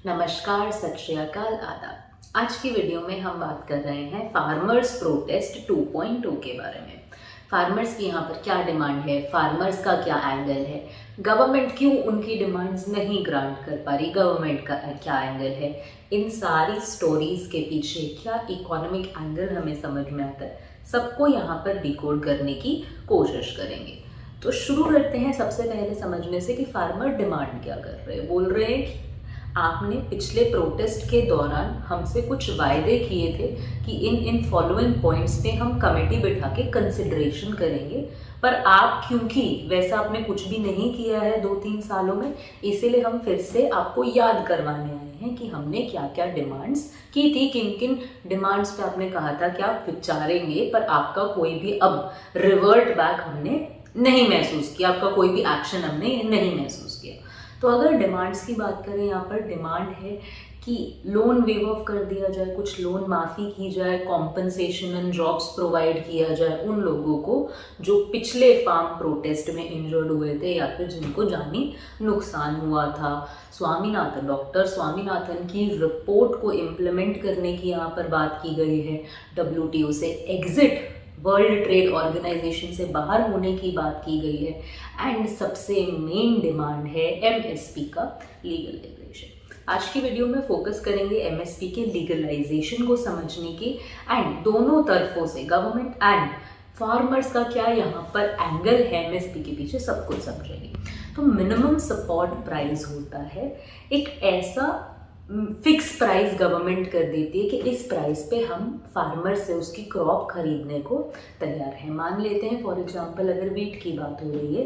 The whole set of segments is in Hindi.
नमस्कार, सत श्री अकाल, आदाब। आज की वीडियो में हम बात कर रहे हैं फार्मर्स प्रोटेस्ट 2.2 के बारे में। फार्मर्स की यहाँ पर क्या डिमांड है, फार्मर्स का क्या एंगल है, गवर्नमेंट क्यों उनकी डिमांड्स नहीं ग्रांट कर पा रही, गवर्नमेंट का क्या एंगल है, इन सारी स्टोरीज के पीछे क्या इकोनॉमिक एंगल हमें समझ में आता है, सबको यहाँ पर डिकोड करने की कोशिश करेंगे। तो शुरू करते हैं सबसे पहले समझने से कि फार्मर डिमांड क्या कर रहे हैं। बोल रहे हैं कि आपने पिछले प्रोटेस्ट के दौरान हमसे कुछ वायदे किए थे कि इन फॉलोइंग पॉइंट्स पे हम कमेटी बिठा के कंसिडरेशन करेंगे, पर आप क्योंकि वैसा आपने कुछ भी नहीं किया है 2-3 सालों में, इसीलिए हम फिर से आपको याद करवाने आए हैं कि हमने क्या क्या डिमांड्स की थी, किन किन डिमांड्स पे आपने कहा था कि आप विचारेंगे, पर आपका कोई भी अब रिवर्ट बैक हमने नहीं महसूस किया, आपका कोई भी एक्शन हमने नहीं महसूस किया। तो अगर डिमांड्स की बात करें, यहाँ पर डिमांड है कि लोन वेव ऑफ कर दिया जाए, कुछ लोन माफ़ी की जाए, कॉम्पनसेशन एंड जॉब्स प्रोवाइड किया जाए उन लोगों को जो पिछले फार्म प्रोटेस्ट में इंजर्ड हुए थे या फिर जिनको जानी नुकसान हुआ था। डॉक्टर स्वामीनाथन की रिपोर्ट को इम्प्लीमेंट करने की यहाँ पर बात की गई है। WTO से एग्जिट, वर्ल्ड ट्रेड ऑर्गेनाइजेशन से बाहर होने की बात की गई है। एंड सबसे मेन डिमांड है MSP का लीगलाइजेशन। आज की वीडियो में फोकस करेंगे MSP के लीगलाइजेशन को समझने की, एंड दोनों तरफों से गवर्नमेंट एंड फार्मर्स का क्या यहाँ पर एंगल है MSP के पीछे, सब कुछ समझेंगे। तो मिनिमम सपोर्ट प्राइस होता है एक ऐसा फिक्स प्राइस गवर्नमेंट कर देती है कि इस प्राइस पे हम फार्मर से उसकी क्रॉप खरीदने को तैयार हैं। मान लेते हैं फॉर एग्जांपल अगर वीट की बात हो रही है,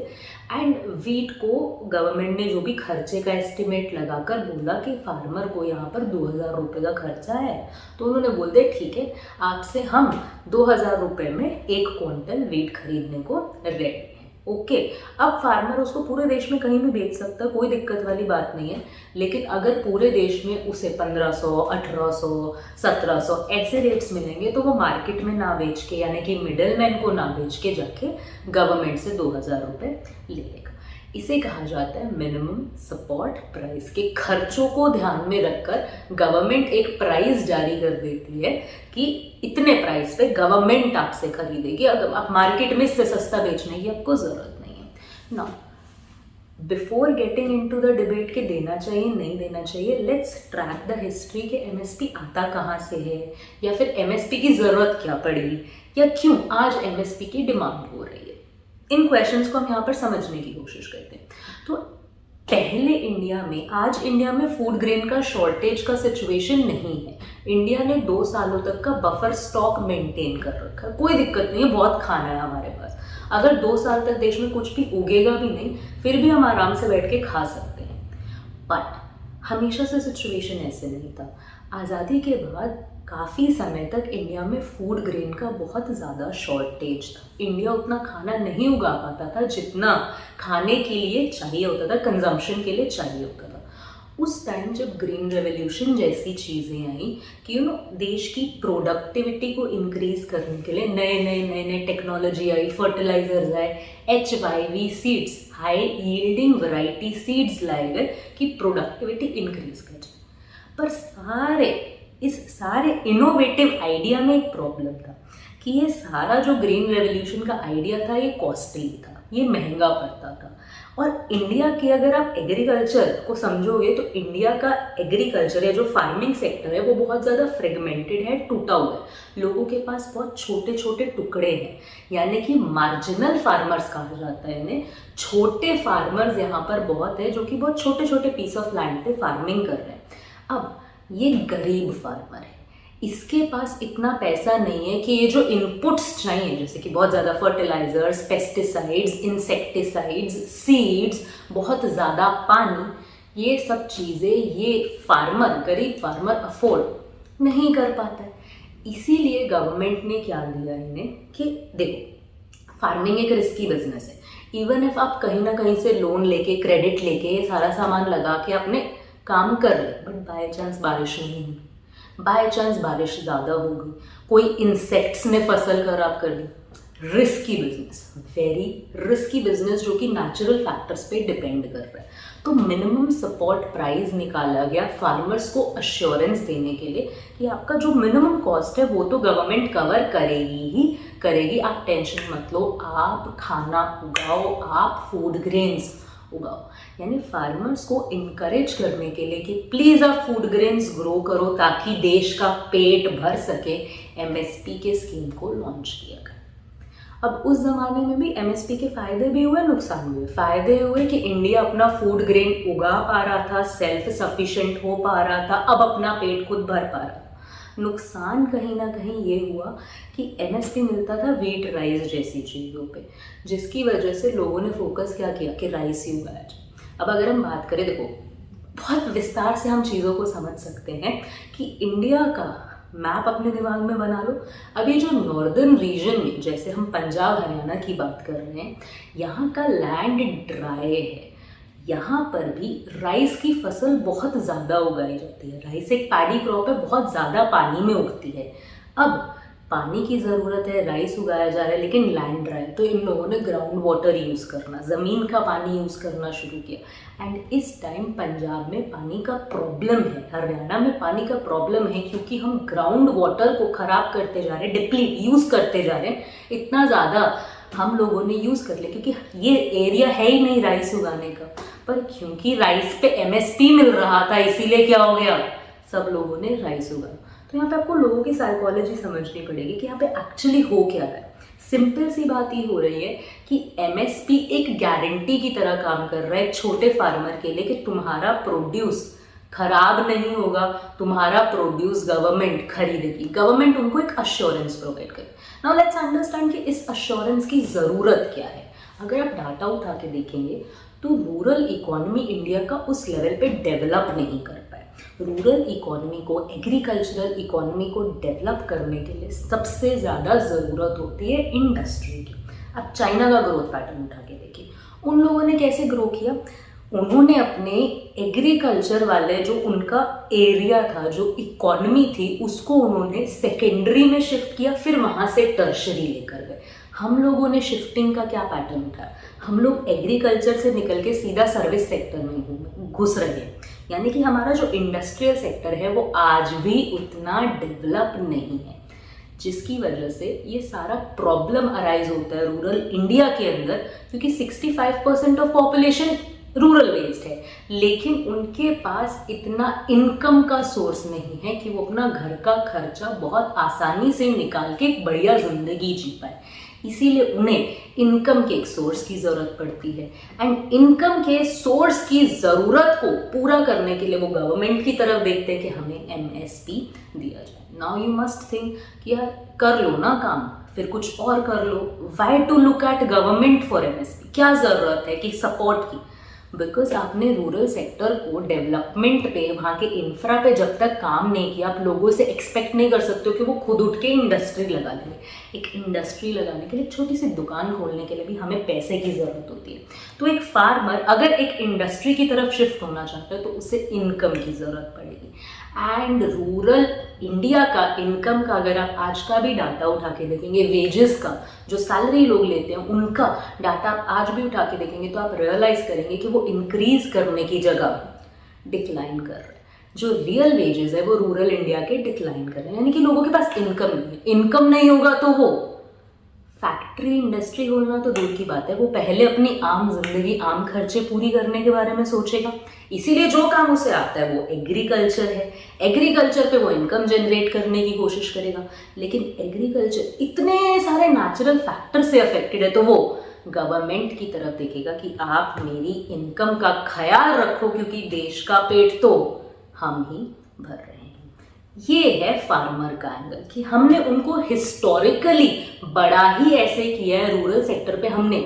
एंड वीट को गवर्नमेंट ने जो भी खर्चे का एस्टिमेट लगाकर बोला कि फार्मर को यहाँ पर 2000 रुपये का खर्चा है, तो उन्होंने बोलते ठीक है, आपसे हम 2000 रुपये में 1 क्विंटल वीट खरीदने को रेडी। ओके, अब फार्मर उसको पूरे देश में कहीं भी बेच सकता है, कोई दिक्कत वाली बात नहीं है। लेकिन अगर पूरे देश में उसे 1500, 1800, 1700 ऐसे रेट्स मिलेंगे तो वो मार्केट में ना बेच के, यानी कि मिडल मैन को ना बेच के जाके गवर्नमेंट से 2000 रुपये ले लेगा। इसे कहा जाता है मिनिमम सपोर्ट प्राइस। के खर्चों को ध्यान में रखकर गवर्नमेंट एक प्राइस जारी कर देती है कि इतने प्राइस पे गवर्नमेंट आपसे खरीदेगी, अगर आप मार्केट में इससे सस्ता बेचने की आपको जरूरत नहीं है ना। Before getting into the debate के देना चाहिए नहीं देना चाहिए, लेट्स ट्रैक द हिस्ट्री के MSP आता कहाँ से है, या फिर MSP की जरूरत क्या पड़ी, या क्यों आज MSP की डिमांड हो रही है। इन क्वेश्चंस को हम यहाँ पर समझने की कोशिश करते हैं। तो पहले आज इंडिया में फूड ग्रेन का शॉर्टेज का सिचुएशन नहीं है। इंडिया ने 2 सालों तक का बफर स्टॉक मेंटेन कर रखा है, कोई दिक्कत नहीं है, बहुत खाना है हमारे पास। अगर 2 साल तक देश में कुछ भी उगेगा भी नहीं, फिर भी हम आराम से बैठ के खा सकते हैं। बट हमेशा से सिचुएशन ऐसे नहीं था। आज़ादी के बाद काफ़ी समय तक इंडिया में फूड ग्रेन का बहुत ज़्यादा शॉर्टेज था। इंडिया उतना खाना नहीं उगा पाता था जितना खाने के लिए चाहिए होता था, कंजम्पशन के लिए चाहिए होता था। उस टाइम जब ग्रीन रेवोल्यूशन जैसी चीज़ें आई कि देश की प्रोडक्टिविटी को इंक्रीज करने के लिए नए टेक्नोलॉजी आई, फर्टिलाइजर्स आए, HYV seeds, high yielding variety seeds लाए गए कि प्रोडक्टिविटी इंक्रीज कर जाए। पर इस सारे इनोवेटिव आइडिया में एक प्रॉब्लम था कि ये सारा जो ग्रीन रेवोल्यूशन का आइडिया था ये कॉस्टली था, ये महंगा पड़ता था। और इंडिया की अगर आप एग्रीकल्चर को समझोगे तो इंडिया का एग्रीकल्चर या जो फार्मिंग सेक्टर है वो बहुत ज़्यादा फ्रेगमेंटेड है, टूटा हुआ है। लोगों के पास बहुत छोटे छोटे टुकड़े हैं, यानी कि मार्जिनल फार्मर्स कहा जाता है इन्हें। छोटे फार्मर्स यहाँ पर बहुत है जो कि बहुत छोटे छोटे पीस ऑफ लैंड पे फार्मिंग कर रहे हैं। अब ये गरीब फार्मर है, इसके पास इतना पैसा नहीं है कि ये जो इनपुट्स चाहिए, जैसे कि बहुत ज़्यादा फर्टिलाइजर्स, पेस्टिसाइड्स, इंसेक्टिसाइड्स, सीड्स, बहुत ज़्यादा पानी, ये सब चीज़ें ये गरीब फार्मर अफोर्ड नहीं कर पाता है। इसीलिए गवर्नमेंट ने क्या दिया इन्हें कि देखो, फार्मिंग एक रिस्की बिजनेस है। इवन इफ आप कहीं ना कहीं से लोन लेके, क्रेडिट लेके ये सारा सामान लगा के अपने काम कर ले, बट बाय चांस बारिश नहीं हुई, बाय चांस बारिश ज़्यादा हो गई, कोई इंसेक्ट्स ने फसल खराब कर दी, risky business, very risky business, जो कि नेचुरल फैक्टर्स पे डिपेंड कर रहा है। तो मिनिमम सपोर्ट प्राइस निकाला गया फार्मर्स को अश्योरेंस देने के लिए कि आपका जो मिनिमम कॉस्ट है वो तो गवर्नमेंट कवर करेगी ही करेगी, आप टेंशन मत लो, आप खाना उगाओ, आप फूड ग्रेन्स उगाओ। यानी फार्मर्स को इनकरेज करने के लिए कि प्लीज़ आप फूड ग्रेन्स ग्रो करो ताकि देश का पेट भर सके, एमएसपी के स्कीम को लॉन्च किया गया। अब उस ज़माने में भी एमएसपी के फ़ायदे भी हुए, नुकसान भी हुए। फ़ायदे हुए कि इंडिया अपना फूड ग्रेन उगा पा रहा था, सेल्फ सफिशिएंट हो पा रहा था, अब अपना पेट खुद भर पा रहा था। नुकसान कहीं ना कहीं ये हुआ कि एमएसपी मिलता था व्हीट राइस जैसी चीज़ों पे, जिसकी वजह से लोगों ने फोकस क्या किया कि राइस ही उगाया जाए। अब अगर हम बात करें, देखो बहुत विस्तार से हम चीज़ों को समझ सकते हैं कि इंडिया का मैप अपने दिमाग में बना लो। अभी जो नॉर्दर्न रीजन में, जैसे हम पंजाब हरियाणा की बात कर रहे हैं, यहाँ का लैंड ड्राई है, यहाँ पर भी राइस की फसल बहुत ज़्यादा उगाई जाती है। राइस एक पैडी क्रॉप है, बहुत ज़्यादा पानी में उगती है। अब पानी की ज़रूरत है, राइस उगाया जा रहा है, लेकिन लैंड ड्राई, तो इन लोगों ने ग्राउंड वाटर यूज़ करना, ज़मीन का पानी यूज़ करना शुरू किया। एंड इस टाइम पंजाब में पानी का प्रॉब्लम है, हरियाणा में पानी का प्रॉब्लम है, क्योंकि हम ग्राउंड वाटर को ख़राब करते जा रहे हैं, डिप्लीट यूज़ करते जा रहे हैं, इतना ज़्यादा हम लोगों ने यूज़ कर लिया, क्योंकि ये एरिया है ही नहीं राइस उगाने का। पर क्योंकि राइस पे एमएसपी मिल रहा था, इसीलिए क्या हो गया, सब लोगों ने राइस उगाया। तो यहाँ पे आपको लोगों की साइकोलॉजी समझनी पड़ेगी कि यहाँ पे एक्चुअली हो क्या रहा है। सिंपल सी बात ये हो रही है कि एमएसपी एक गारंटी की तरह काम कर रहा है छोटे फार्मर के लिए कि तुम्हारा प्रोड्यूस खराब नहीं होगा, तुम्हारा प्रोड्यूस गवर्नमेंट खरीदेगी। गवर्नमेंट उनको एक अश्योरेंस प्रोवाइड करे। नाउ लेट्स अंडरस्टैंड कि इस अश्योरेंस की ज़रूरत क्या है। अगर आप डाटा उठा के देखेंगे तो रूरल इकोनॉमी इंडिया का उस लेवल पे डेवलप नहीं कर पाए। रूरल इकोनॉमी को, एग्रीकल्चरल इकोनॉमी को डेवलप करने के लिए सबसे ज़्यादा ज़रूरत होती है इंडस्ट्री की। अब चाइना का ग्रोथ पैटर्न उठा के देखिए, उन लोगों ने कैसे ग्रो किया। उन्होंने अपने एग्रीकल्चर वाले जो उनका एरिया था, जो इकोनॉमी थी, उसको उन्होंने सेकेंडरी में शिफ्ट किया, फिर वहाँ से टर्शरी लेकर गए। हम लोगों ने शिफ्टिंग का क्या पैटर्न उठाया, हम लोग एग्रीकल्चर से निकल के सीधा सर्विस सेक्टर में घुस रहे हैं। यानी कि हमारा जो इंडस्ट्रियल सेक्टर है वो आज भी उतना डेवलप नहीं है, जिसकी वजह से ये सारा प्रॉब्लम अराइज होता है रूरल इंडिया के अंदर, क्योंकि 65% ऑफ पॉपुलेशन रूरल बेस्ड है, लेकिन उनके पास इतना इनकम का सोर्स नहीं है कि वो अपना घर का खर्चा बहुत आसानी से निकाल के एक बढ़िया ज़िंदगी जी पाए। इसीलिए उन्हें इनकम के एक सोर्स की ज़रूरत पड़ती है। एंड इनकम के सोर्स की ज़रूरत को पूरा करने के लिए वो गवर्नमेंट की तरफ देखते हैं कि हमें एमएसपी दिया जाए। नाउ यू मस्ट थिंक कि यार कर लो ना काम, फिर कुछ और कर लो। Why to look at government for MSP, क्या ज़रूरत है कि सपोर्ट की। बिकॉज आपने रूरल सेक्टर को डेवलपमेंट पे, वहाँ के इंफ्रा पे जब तक काम नहीं किया, आप लोगों से एक्सपेक्ट नहीं कर सकते हो कि वो खुद उठ के इंडस्ट्री लगा लेंगे। एक इंडस्ट्री लगाने के लिए, छोटी सी दुकान खोलने के लिए भी हमें पैसे की ज़रूरत होती है। तो एक फार्मर अगर एक इंडस्ट्री की तरफ शिफ्ट होना चाहता है तो उसे इनकम की ज़रूरत पड़ेगी। एंड रूरल इंडिया का इनकम का अगर आप आज का भी डाटा उठा के देखेंगे, वेजेस का, जो सैलरी लोग लेते हैं उनका डाटा आप आज भी उठा के देखेंगे, तो आप रियलाइज़ करेंगे कि वो इंक्रीज करने की जगह डिक्लाइन कर रहे हैं। जो रियल वेजेस है वो रूरल इंडिया के डिक्लाइन कर रहे हैं, यानी कि लोगों के पास इनकम नहीं है। इनकम नहीं होगा तो वो फैक्ट्री इंडस्ट्री खोलना तो दूर की बात है, वो पहले अपनी आम जिंदगी, आम खर्चे पूरी करने के बारे में सोचेगा। इसीलिए जो काम उसे आता है वो एग्रीकल्चर है। एग्रीकल्चर पे वो इनकम जनरेट करने की कोशिश करेगा, लेकिन एग्रीकल्चर इतने सारे नेचुरल फैक्टर से अफेक्टेड है, तो वो गवर्नमेंट की तरफ देखेगा कि आप मेरी इनकम का ख्याल रखो, क्योंकि देश का पेट तो हम ही भर रहे हैं। ये है फार्मर का एंगल कि हमने उनको हिस्टोरिकली बड़ा ही ऐसे किया है। रूरल सेक्टर पे हमने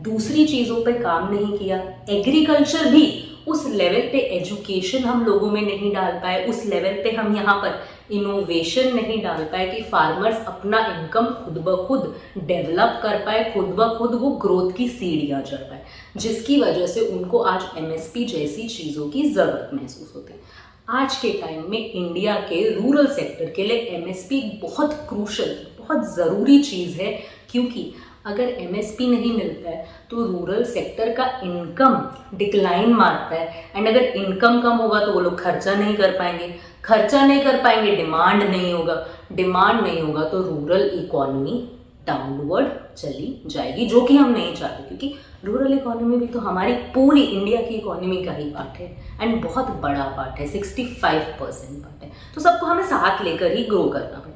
दूसरी चीज़ों पे काम नहीं किया। एग्रीकल्चर भी उस लेवल पे एजुकेशन हम लोगों में नहीं डाल पाए, उस लेवल पे हम यहाँ पर इनोवेशन नहीं डाल पाए कि फार्मर्स अपना इनकम खुद ब खुद डेवलप कर पाए, खुद ब खुद वो ग्रोथ की सीढ़ियाँ चढ़ पाए, जिसकी वजह से उनको आज एमएसपी जैसी चीज़ों की ज़रूरत महसूस होती है। आज के टाइम में इंडिया के रूरल सेक्टर के लिए एमएसपी बहुत क्रूशल, बहुत ज़रूरी चीज़ है, क्योंकि अगर एमएसपी नहीं मिलता है तो रूरल सेक्टर का इनकम डिक्लाइन मारता है, एंड अगर इनकम कम होगा तो वो लोग खर्चा नहीं कर पाएंगे, खर्चा नहीं कर पाएंगे, डिमांड नहीं होगा, डिमांड नहीं होगा तो रूरल इकोनॉमी डाउनवर्ड चली जाएगी, जो कि हम नहीं चाहते, क्योंकि रूरल इकोनॉमी भी तो हमारी पूरी इंडिया की इकोनॉमी का ही पार्ट है, एंड बहुत बड़ा पार्ट है, 65% पार्ट है। तो सबको हमें साथ लेकर ही ग्रो करना पड़ेगा।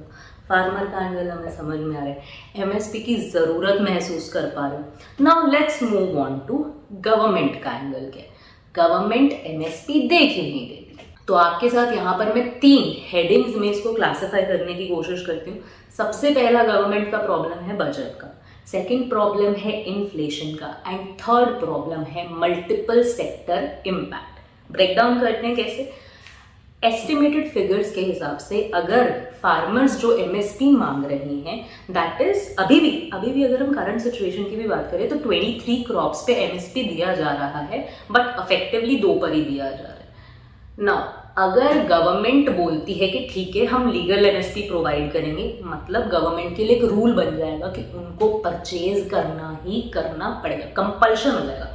फार्मर का एंगल हमें समझ में आ रहा है, एमएसपी की ज़रूरत महसूस कर पा रहे हैं। Now let's move on to government का एंगल क्या है। गवर्नमेंट एमएसपी दे क्यों नहीं देती? तो आपके साथ यहाँ पर मैं 3 हेडिंग्स में इसको क्लासिफाई करने की कोशिश करती हूँ। सबसे पहला गवर्नमेंट का प्रॉब्लम है बजट का, सेकेंड प्रॉब्लम है इन्फ्लेशन का, एंड थर्ड प्रॉब्लम है मल्टीपल सेक्टर इम्पैक्ट। ब्रेकडाउन करते हैं कैसे। एस्टिमेटेड फिगर्स के हिसाब से अगर फार्मर्स जो एमएसपी मांग रहे हैं, दैट इज अभी भी अगर हम करंट सिचुएशन की भी बात करें तो 23 क्रॉप्स पे एमएसपी दिया जा रहा है, बट इफेक्टिवली 2 पर ही दिया जा रहा है। नाउ अगर गवर्नमेंट बोलती है कि ठीक है हम लीगल एमएसपी प्रोवाइड करेंगे, मतलब गवर्नमेंट के लिए एक रूल बन जाएगा कि उनको परचेज करना ही करना पड़ेगा, कंपल्शन हो जाएगा।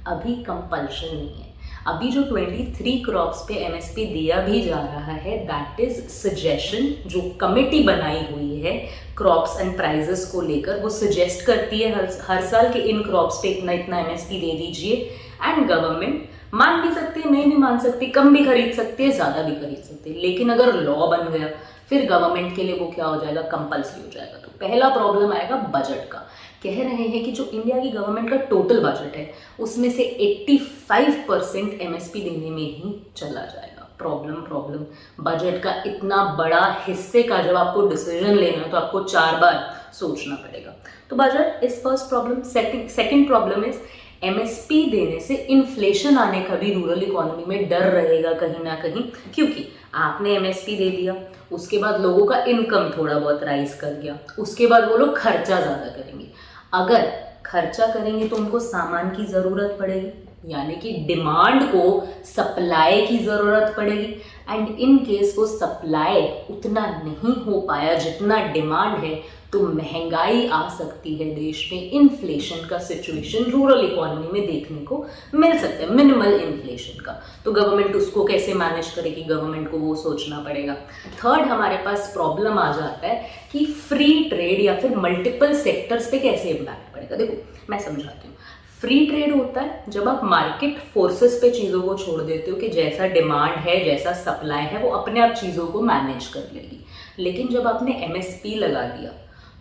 अभी कंपल्शन नहीं है, अभी जो 23 क्रॉप्स पे एमएसपी दिया भी जा रहा है, दैट इज सजेशन। जो कमेटी बनाई हुई है क्रॉप्स एंड प्राइजेस को लेकर, वो सजेस्ट करती है हर साल कि इन क्रॉप्स पे इतना इतना एमएसपी दे दीजिए, एंड गवर्नमेंट मान भी सकती है, नहीं भी मान सकती, कम भी खरीद सकती है, ज़्यादा भी खरीद सकती है। लेकिन अगर लॉ बन गया फिर गवर्नमेंट के लिए वो क्या हो जाएगा, कंपल्सरी हो जाएगा। तो पहला प्रॉब्लम आएगा बजट का। कह रहे हैं कि जो इंडिया की गवर्नमेंट का टोटल बजट है उसमें से 85% एमएसपी देने में ही चला जाएगा। प्रॉब्लम बजट का इतना बड़ा हिस्से का जब आपको डिसीजन लेना है तो आपको 4 बार सोचना पड़ेगा। तो budget is first problem. Second problem is MSP देने से इन्फ्लेशन आने का भी रूरल इकोनॉमी में डर रहेगा कहीं ना कहीं, क्योंकि आपने एमएसपी दे दिया, उसके बाद लोगों का इनकम थोड़ा बहुत राइज कर गया, उसके बाद वो लोग खर्चा ज़्यादा करेंगे। अगर खर्चा करेंगे तो उनको सामान की ज़रूरत पड़ेगी, यानी कि डिमांड को सप्लाई की ज़रूरत पड़ेगी, एंड इन केस वो सप्लाई उतना नहीं हो पाया जितना डिमांड है तो महंगाई आ सकती है देश में। इन्फ्लेशन का सिचुएशन रूरल इकोनॉमी में देखने को मिल सकता है, मिनिमल इन्फ्लेशन का। तो गवर्नमेंट उसको कैसे मैनेज करेगी, गवर्नमेंट को वो सोचना पड़ेगा। थर्ड हमारे पास प्रॉब्लम आ जाता है कि फ्री ट्रेड या फिर मल्टीपल सेक्टर्स पे कैसे इम्पैक्ट पड़ेगा। देखो मैं समझाती हूँ। फ्री ट्रेड होता है जब आप मार्केट फोर्सेस पे चीज़ों को छोड़ देते हो कि जैसा डिमांड है, जैसा सप्लाई है, वो अपने आप चीज़ों को मैनेज कर लेगी। लेकिन जब आपने एमएसपी लगा दिया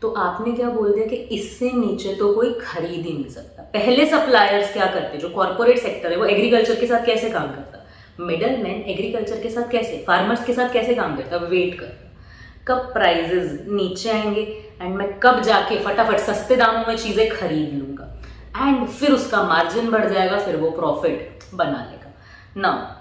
तो आपने क्या बोल दिया कि इससे नीचे तो कोई खरीद ही नहीं सकता। पहले सप्लायर्स क्या करते, जो कॉर्पोरेट सेक्टर है वो एग्रीकल्चर के साथ कैसे काम करता, मिडल मैन एग्रीकल्चर के साथ कैसे, फार्मर्स के साथ कैसे काम करता, वेट करता कब प्राइजेस नीचे आएंगे एंड मैं कब जाके फटाफट सस्ते दामों में चीज़ें खरीद लूँगा, एंड फिर उसका मार्जिन बढ़ जाएगा, फिर वो प्रॉफिट बना लेगा ना।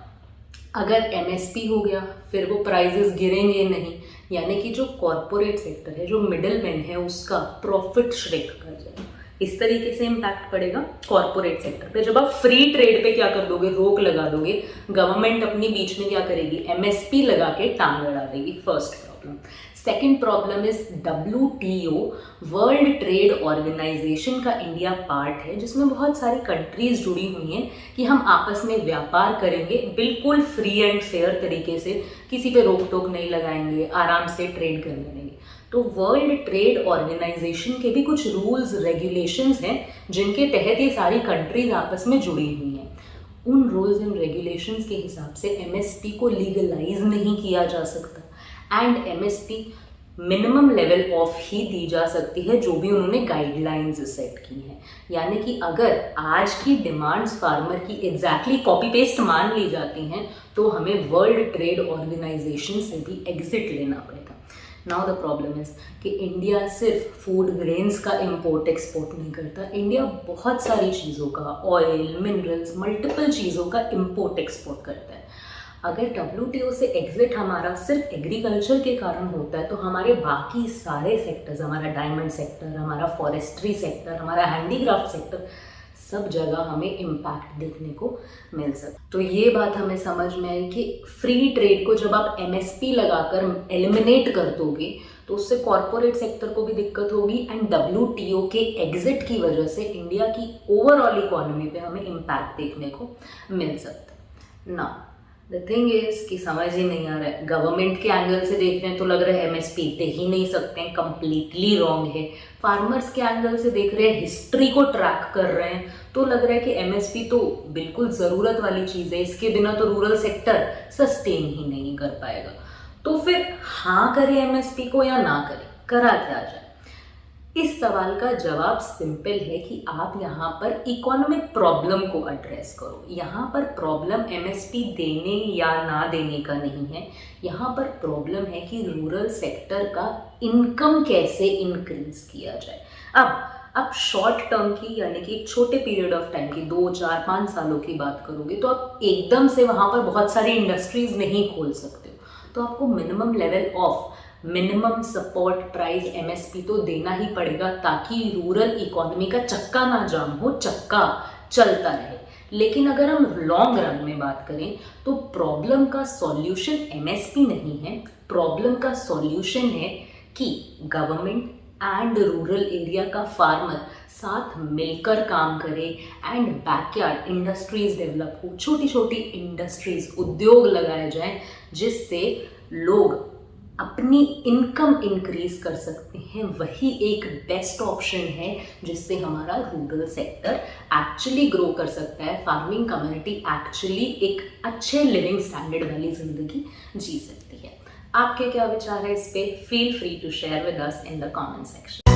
अगर एमएसपी हो गया फिर वो प्राइजेस गिरेंगे नहीं, यानी कि जो कॉर्पोरेट सेक्टर है, जो मिडिल मैन है, उसका प्रॉफिट श्रिंक कर जाएगा। इस तरीके से इम्पैक्ट पड़ेगा कॉर्पोरेट सेक्टर पे। जब आप फ्री ट्रेड पे क्या कर दोगे, रोक लगा दोगे, गवर्नमेंट अपनी बीच में क्या करेगी, एमएसपी लगा के टांग अड़ा देगी। First problem. Second problem is WTO, world trade organisation का इंडिया पार्ट है, जिसमें बहुत सारी कंट्रीज जुड़ी हुई हैं कि हम आपस में व्यापार करेंगे बिल्कुल फ्री एंड फेयर तरीके से, किसी पे रोक टोक नहीं लगाएंगे, आराम से ट्रेड करने देंगे। तो वर्ल्ड ट्रेड ऑर्गेनाइजेशन के भी कुछ रूल्स रेगुलेशंस हैं जिनके तहत ये सारी कंट्रीज आपस में जुड़ी हुई हैं। उन रूल्स एंड रेगुलेशंस के हिसाब से एमएसपी को लीगलाइज नहीं किया जा सकता, and MSP minimum level of ही दी जा सकती है जो भी उन्होंने गाइडलाइंस सेट की हैं। यानी कि अगर आज की डिमांड्स फार्मर की एग्जैक्टली कॉपी पेस्ट मान ली जाती हैं तो हमें वर्ल्ड ट्रेड ऑर्गेनाइजेशन से भी एग्जिट लेना पड़ेगा। नाउ द प्रॉब्लम इज कि इंडिया सिर्फ फूड ग्रेन्स का इम्पोर्ट एक्सपोर्ट नहीं करता, इंडिया बहुत सारी चीज़ों का, ऑयल, मिनरल्स, मल्टीपल चीज़ों का इम्पोर्ट एक्सपोर्ट करता है। अगर WTO से एग्जिट हमारा सिर्फ एग्रीकल्चर के कारण होता है तो हमारे बाकी सारे सेक्टर्स, हमारा डायमंड सेक्टर, हमारा फॉरेस्ट्री सेक्टर, हमारा हैंडीक्राफ्ट सेक्टर, सब जगह हमें इम्पैक्ट देखने को मिल सकता। तो ये बात हमें समझ में आई कि फ्री ट्रेड को जब आप MSP लगाकर एलिमिनेट कर दोगे तो उससे कॉरपोरेट सेक्टर को भी दिक्कत होगी एंड WTO के एग्जिट की वजह से इंडिया की ओवरऑल इकोनॉमी पे हमें इम्पैक्ट देखने को मिल सकता है ना। द थिंग इज कि समझ ही नहीं आ रहा है। गवर्नमेंट के एंगल से देख रहे हैं तो लग रहा है MSP दे ही नहीं सकते हैं, कंप्लीटली रॉन्ग है। फार्मर्स के एंगल से देख रहे हैं, हिस्ट्री को ट्रैक कर रहे हैं तो लग रहा है कि MSP तो बिल्कुल ज़रूरत वाली चीज़ है, इसके बिना तो रूरल सेक्टर सस्टेन ही नहीं कर पाएगा। तो फिर हाँ करें MSP को या ना करें, करा क्या जाए? इस सवाल का जवाब सिंपल है कि आप यहाँ पर इकोनॉमिक प्रॉब्लम को एड्रेस करो। यहाँ पर प्रॉब्लम MSP देने या ना देने का नहीं है, यहाँ पर प्रॉब्लम है कि रूरल सेक्टर का इनकम कैसे इंक्रीज किया जाए। अब शॉर्ट टर्म की यानी कि एक छोटे पीरियड ऑफ टाइम की 2, 4, 5 सालों की बात करोगे तो आप एकदम से वहाँ पर बहुत सारी इंडस्ट्रीज नहीं खोल सकते हो, तो आपको minimum level of minimum support price MSP तो देना ही पड़ेगा ताकि रूरल इकोनॉमी का चक्का ना जाम हो, चक्का चलता रहे। लेकिन अगर हम लॉन्ग रन में बात करें तो प्रॉब्लम का सॉल्यूशन MSP नहीं है, प्रॉब्लम का सॉल्यूशन है कि गवर्नमेंट एंड रूरल एरिया का फार्मर साथ मिलकर काम करे एंड बैकयार्ड इंडस्ट्रीज डेवलप हो, छोटी छोटी इंडस्ट्रीज, उद्योग लगाए जाएं जिससे लोग अपनी इनकम इंक्रीज कर सकते हैं। वही एक बेस्ट ऑप्शन है जिससे हमारा रूरल सेक्टर एक्चुअली ग्रो कर सकता है, फार्मिंग कम्युनिटी एक्चुअली एक अच्छे लिविंग स्टैंडर्ड वाली जिंदगी जी सकती है। आपके क्या विचार है इस पे? Feel free to share with us in the comment section.